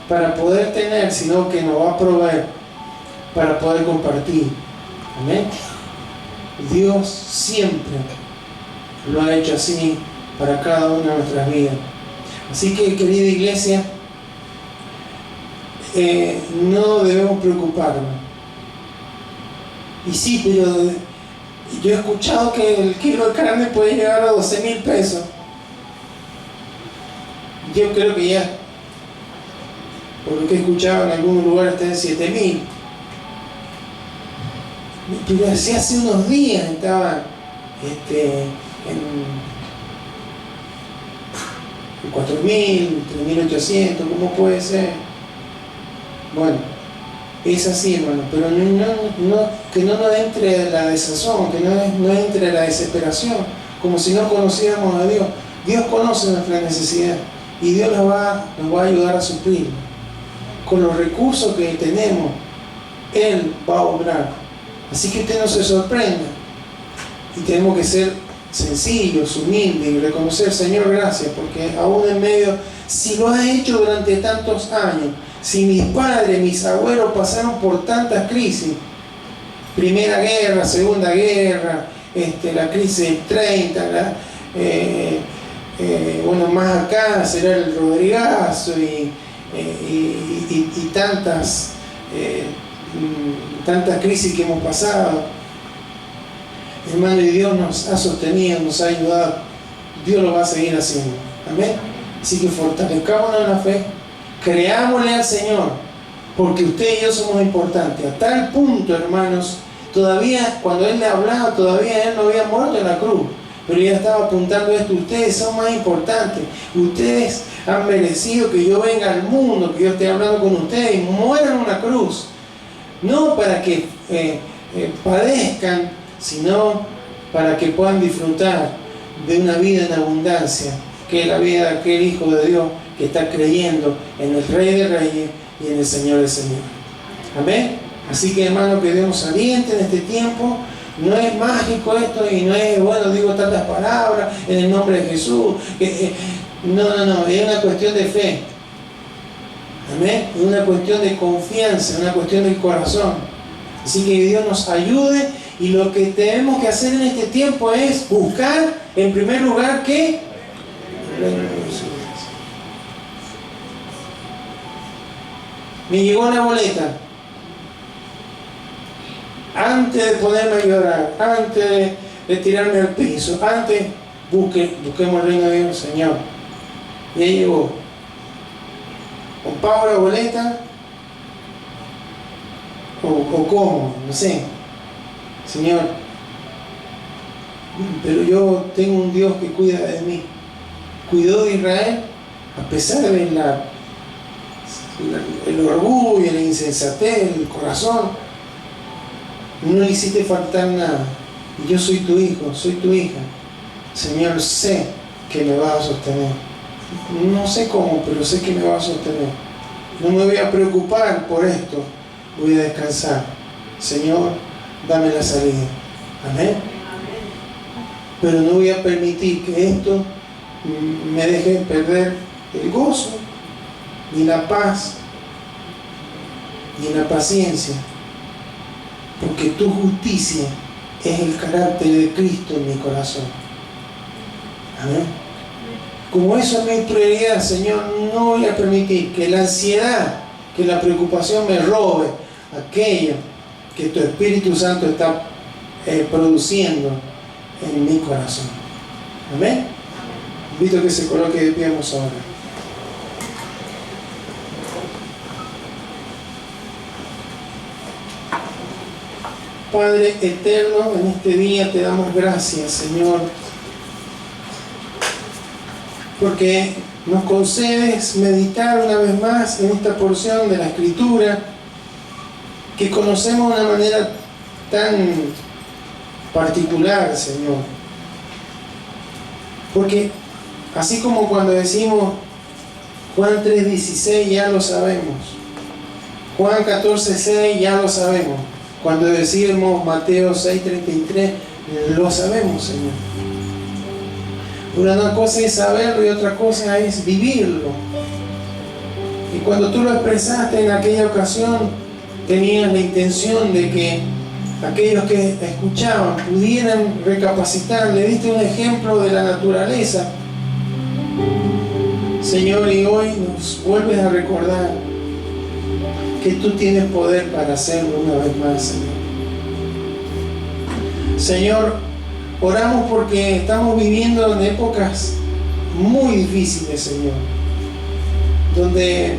para poder tener, sino que nos va a proveer para poder compartir. Amén. Dios siempre lo ha hecho así para cada una de nuestras vidas. Así que, querida iglesia, no debemos preocuparnos. Y sí, pero yo he escuchado que el kilo de carne puede llegar a 12,000 pesos. Yo creo que ya, por lo que he escuchado en algunos lugares, está en 7,000. Pero hace unos días estaba en 4,000, 3,800, ¿cómo puede ser? Bueno, es así, hermano, pero que no nos entre la desazón, que no entre la desesperación, como si no conociéramos a Dios. Dios conoce nuestra necesidad y Dios nos va a ayudar a suplir. Con los recursos que tenemos, Él va a obrar. Así que usted no se sorprenda. Y tenemos que ser sencillos, humildes y reconocer, Señor, gracias, porque aún en medio, si lo has hecho durante tantos años, si mis padres, mis abuelos pasaron por tantas crisis, Primera Guerra, Segunda Guerra, la crisis del 30, bueno, más acá será el Rodrigazo y tantas crisis que hemos pasado, hermano, y Dios nos ha sostenido, nos ha ayudado. Dios lo va a seguir haciendo. Amén. Así que fortalezcámonos en la fe, creámosle al Señor, porque usted y yo somos importantes. A tal punto, hermanos, todavía cuando Él le hablaba, todavía Él no había muerto en la cruz, pero ya estaba apuntando esto: ustedes son más importantes, ustedes han merecido que yo venga al mundo, que yo esté hablando con ustedes y mueran en una cruz, no para que padezcan, sino para que puedan disfrutar de una vida en abundancia, que es la vida de aquel Hijo de Dios que está creyendo en el Rey de Reyes y en el Señor de Señores. Amén. Así que, hermano, que Dios nos aliente en este tiempo. No es mágico esto y no es, bueno, digo tantas palabras en el nombre de Jesús. No, es una cuestión de fe. Amén. Es una cuestión de confianza, una cuestión del corazón. Así que Dios nos ayude, y lo que tenemos que hacer en este tiempo es buscar, en primer lugar, ¿qué? Me llegó una boleta. Antes de ponerme a llorar, antes de tirarme al piso, busquemos el reino de Dios, Señor. Y ahí llegó. Pago la boleta, o cómo, no sé. Señor, pero yo tengo un Dios que cuida de mí. Cuidó de Israel a pesar de el orgullo, la insensatez, el corazón. No le hiciste faltar nada. Yo soy tu hijo, soy tu hija. Señor, sé que me vas a sostener. No sé cómo, pero sé que me vas a sostener. No me voy a preocupar por esto. Voy a descansar. Señor, dame la salida. Amén. Pero no voy a permitir que esto me deje perder el gozo, ni la paz, ni la paciencia. Porque tu justicia es el carácter de Cristo en mi corazón. Amén. Como eso es mi prioridad, Señor, no voy a permitir que la ansiedad, que la preocupación me robe aquello que tu Espíritu Santo está produciendo en mi corazón. Amén. Invito a que se coloque de pie, vamos ahora. Padre eterno, en este día te damos gracias, Señor, porque nos concedes meditar una vez más en esta porción de la Escritura que conocemos de una manera tan particular, Señor. Porque así como cuando decimos Juan 3:16 ya lo sabemos, Juan 14:6 ya lo sabemos, cuando decimos Mateo 6:33 lo sabemos, Señor. Una cosa es saberlo y otra cosa es vivirlo. Y cuando tú lo expresaste en aquella ocasión, tenías la intención de que aquellos que escuchaban pudieran recapacitar. Le diste un ejemplo de la naturaleza, Señor, y hoy nos vuelves a recordar que tú tienes poder para hacerlo una vez más, Señor. Señor, oramos porque estamos viviendo en épocas muy difíciles, Señor, donde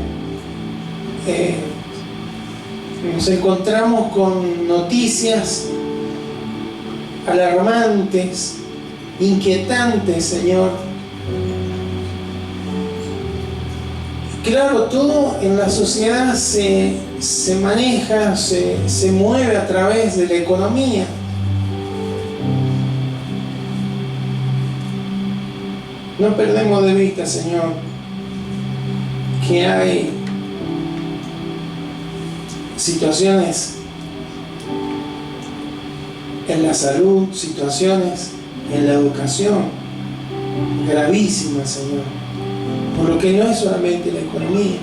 nos encontramos con noticias alarmantes, inquietantes, Señor. Claro, todo en la sociedad se maneja, se mueve a través de la economía. No perdemos de vista, Señor, que hay situaciones en la salud, situaciones en la educación gravísimas, Señor, por lo que no es solamente la economía.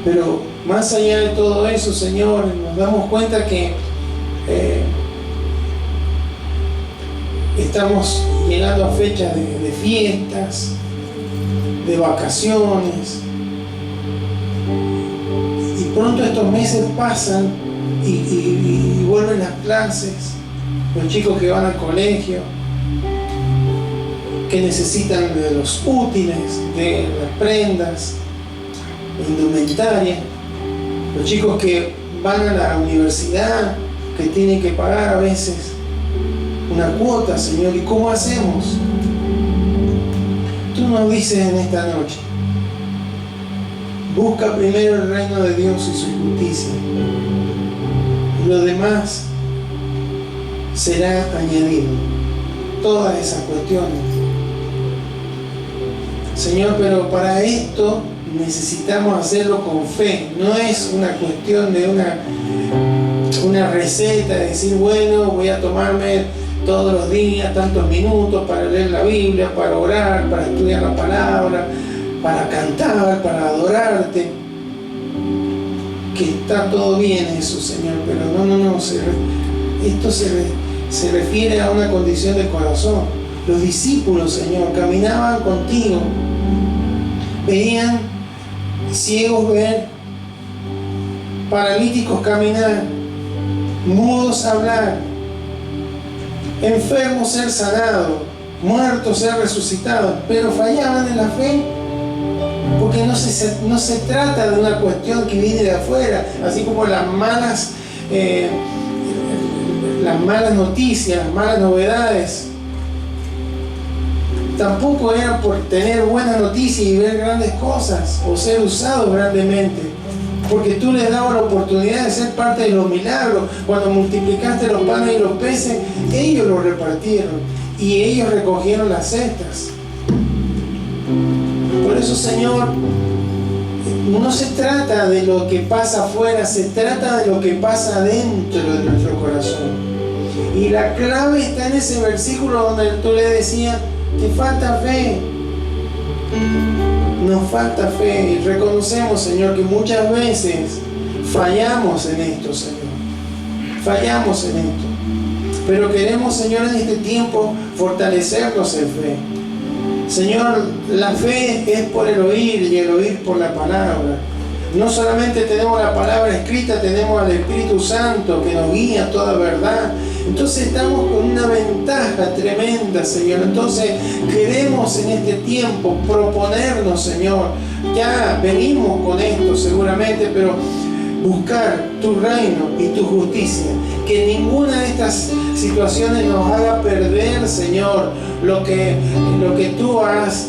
Pero más allá de todo eso, Señor, nos damos cuenta que estamos llegando a fechas de fiestas, de vacaciones, y pronto estos meses pasan y vuelven las clases, los chicos que van al colegio, que necesitan de los útiles, de las prendas, de indumentaria, los chicos que van a la universidad, que tienen que pagar a veces una cuota, Señor. ¿Y cómo hacemos? Tú nos dices en esta noche: busca primero el reino de Dios y su justicia, y lo demás será añadido. Todas esas cuestiones, Señor, pero para esto necesitamos hacerlo con fe. No es una cuestión de una receta, de decir, bueno, voy a tomarme todos los días tantos minutos para leer la Biblia, para orar, para estudiar la palabra, para cantar, para adorarte. Que está todo bien eso, Señor, pero no, esto se refiere a una condición de corazón. Los discípulos, Señor, caminaban contigo, veían ciegos ver, paralíticos caminar, mudos hablar, enfermos ser sanados, muertos ser resucitados, pero fallaban en la fe. Porque no se trata de una cuestión que viene de afuera, así como las malas noticias, las malas novedades. Tampoco era por tener buenas noticias y ver grandes cosas o ser usados grandemente, porque tú les dabas la oportunidad de ser parte de los milagros. Cuando multiplicaste los panes y los peces, ellos los repartieron y ellos recogieron las cestas. Por eso, Señor, no se trata de lo que pasa afuera, se trata de lo que pasa dentro de nuestro corazón. Y la clave está en ese versículo donde tú le decías: te falta fe. Nos falta fe. Y reconocemos, Señor, que muchas veces fallamos en esto, Señor. Fallamos en esto. Pero queremos, Señor, en este tiempo fortalecernos en fe. Señor, la fe es por el oír y el oír por la palabra. No solamente tenemos la palabra escrita, tenemos al Espíritu Santo que nos guía a toda verdad. Entonces estamos con una ventaja tremenda, Señor. Entonces queremos en este tiempo proponernos, Señor. Ya venimos con esto seguramente, pero buscar tu reino y tu justicia. Que ninguna de estas situaciones nos haga perder, Señor, lo que tú has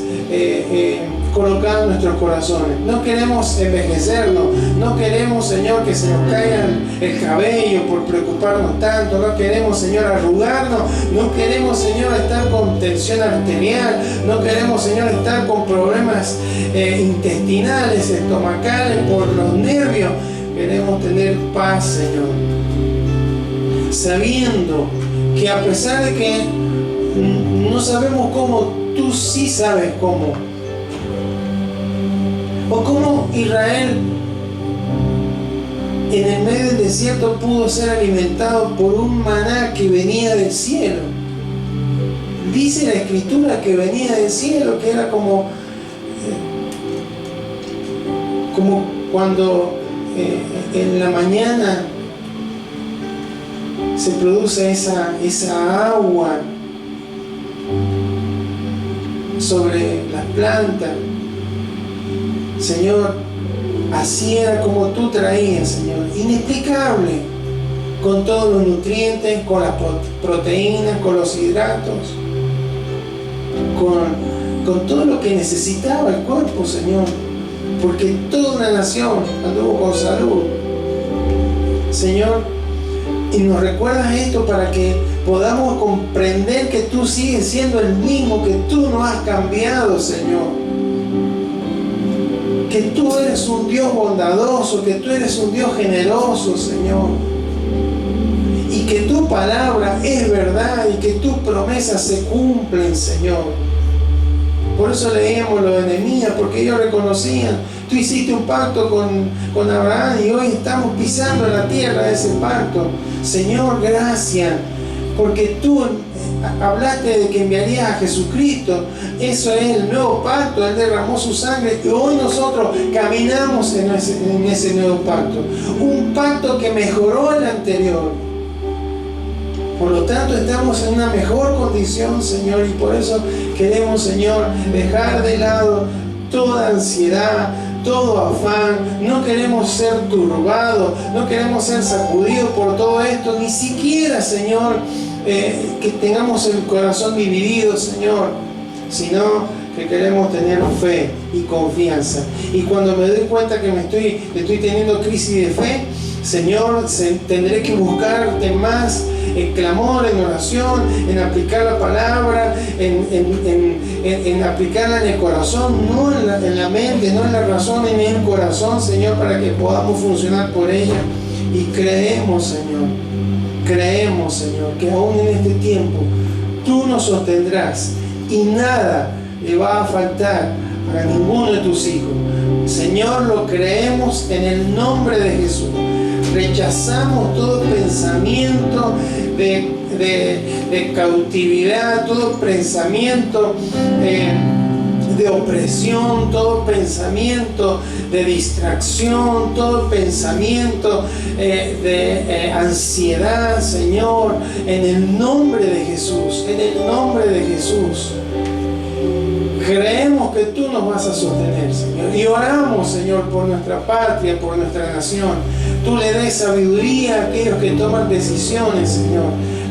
colocado en nuestros corazones. No queremos envejecernos, no queremos, Señor, que se nos caiga el cabello por preocuparnos tanto, no queremos, Señor, arrugarnos, no queremos, Señor, estar con tensión arterial, no queremos, Señor, estar con problemas intestinales, estomacales, por los nervios. Queremos tener paz, Señor, sabiendo que a pesar de que no sabemos cómo, tú sí sabes cómo. O cómo Israel en el medio del desierto pudo ser alimentado por un maná que venía del cielo. Dice la Escritura que venía del cielo, que era como cuando en la mañana se produce esa agua sobre las plantas. Señor, así era como tú traías, Señor, inexplicable, con todos los nutrientes, con las proteínas, con los hidratos, con todo lo que necesitaba el cuerpo, Señor, porque toda una nación anduvo con salud, Señor. Y nos recuerdas esto para que podamos comprender que tú sigues siendo el mismo, que tú no has cambiado, Señor. Que tú eres un Dios bondadoso, que tú eres un Dios generoso, Señor. Y que tu palabra es verdad y que tus promesas se cumplen, Señor. Por eso leíamos lo de Nehemías, porque ellos reconocían, tú hiciste un pacto con Abraham y hoy estamos pisando la tierra de ese pacto. Señor, gracias, porque tú hablaste de que enviarías a Jesucristo. Eso es el nuevo pacto. Él derramó su sangre y hoy nosotros caminamos en ese nuevo pacto. Un pacto que mejoró el anterior. Por lo tanto, estamos en una mejor condición, Señor, y por eso queremos, Señor, dejar de lado toda ansiedad, todo afán. No queremos ser turbados, no queremos ser sacudidos por todo esto, ni siquiera, Señor, que tengamos el corazón dividido, Señor, sino que queremos tener fe y confianza. Y cuando me doy cuenta que estoy teniendo crisis de fe, Señor, tendré que buscarte más en clamor, en oración, en aplicar la palabra, en aplicarla en el corazón, no en la mente, no en la razón, en el corazón, Señor, para que podamos funcionar por ella. Y creemos, Señor, que aún en este tiempo tú nos sostendrás y nada le va a faltar a ninguno de tus hijos. Señor, lo creemos en el nombre de Jesús. Rechazamos todo pensamiento de cautividad, todo pensamiento de opresión, todo pensamiento de distracción, todo pensamiento de ansiedad, Señor, en el nombre de Jesús, en el nombre de Jesús. Creemos que tú nos vas a sostener, Señor. Y oramos, Señor, por nuestra patria, por nuestra nación. Tú le des sabiduría a aquellos que toman decisiones, Señor,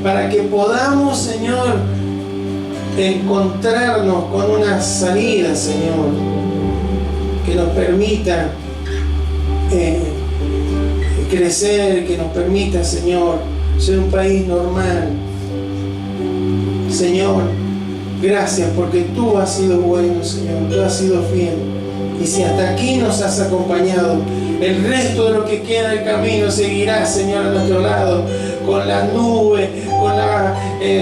para que podamos, Señor, encontrarnos con una salida, Señor, que nos permita crecer, que nos permita, Señor, ser un país normal. Señor, gracias porque tú has sido bueno, Señor, tú has sido fiel. Y si hasta aquí nos has acompañado, el resto de lo que queda del camino seguirá, Señor, a nuestro lado, con la nube, con la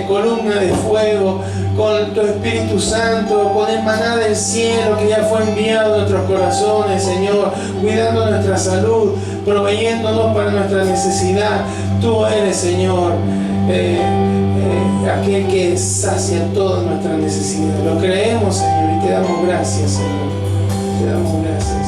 columna de fuego, con tu Espíritu Santo, con el maná del cielo que ya fue enviado a nuestros corazones, Señor, cuidando nuestra salud, proveyéndonos para nuestra necesidad. Tú eres, Señor, aquel que sacia todas nuestras necesidades. Lo creemos, Señor, y te damos gracias, Señor. Te damos gracias.